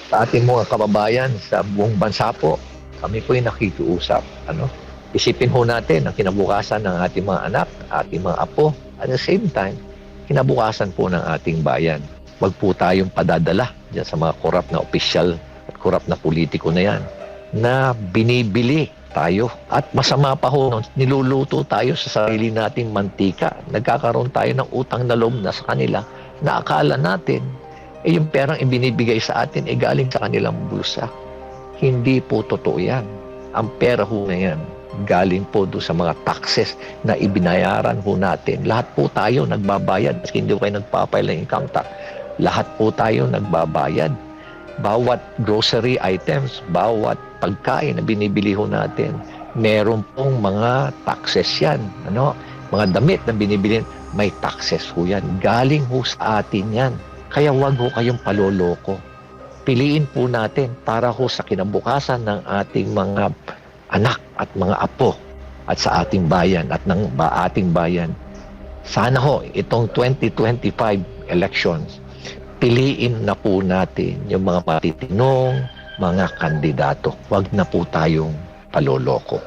Sa ating mga kababayan sa buong bansa po, kami po ay nakikiusap. Isipin ho natin ang kinabukasan ng ating mga anak, ating mga apo. At the same time, kinabukasan po ng ating bayan. Wag po tayong padadala dyan sa mga korap na opisyal at korap na politiko na yan na binibili tayo. At masama pa ho, niluluto tayo sa sarili nating mantika. Nagkakaroon tayo ng utang na loob na sa kanila na akala natin yung perang ibinibigay sa atin galing sa kanilang bulsa. Hindi po totoo yan. Ang pera ho na yan, galing po doon sa mga taxes na ibinayaran ho natin. Lahat po tayo nagbabayad. Maski hindi ko kayo nagpapail ng income tax. Lahat po tayo nagbabayad. Bawat grocery items, bawat pagkain na binibili ho natin, meron pong mga taxes yan. Mga damit na binibili, may taxes ho yan. Galing ho sa atin yan. Kaya wag ho kayong paloloko. Piliin po natin para ho sa kinabukasan ng ating mga anak at mga apo at sa ating bayan at ng ating bayan. Sana ho itong 2025 elections, piliin na po natin yung mga matitinong mga kandidato. Wag na po tayong paloloko.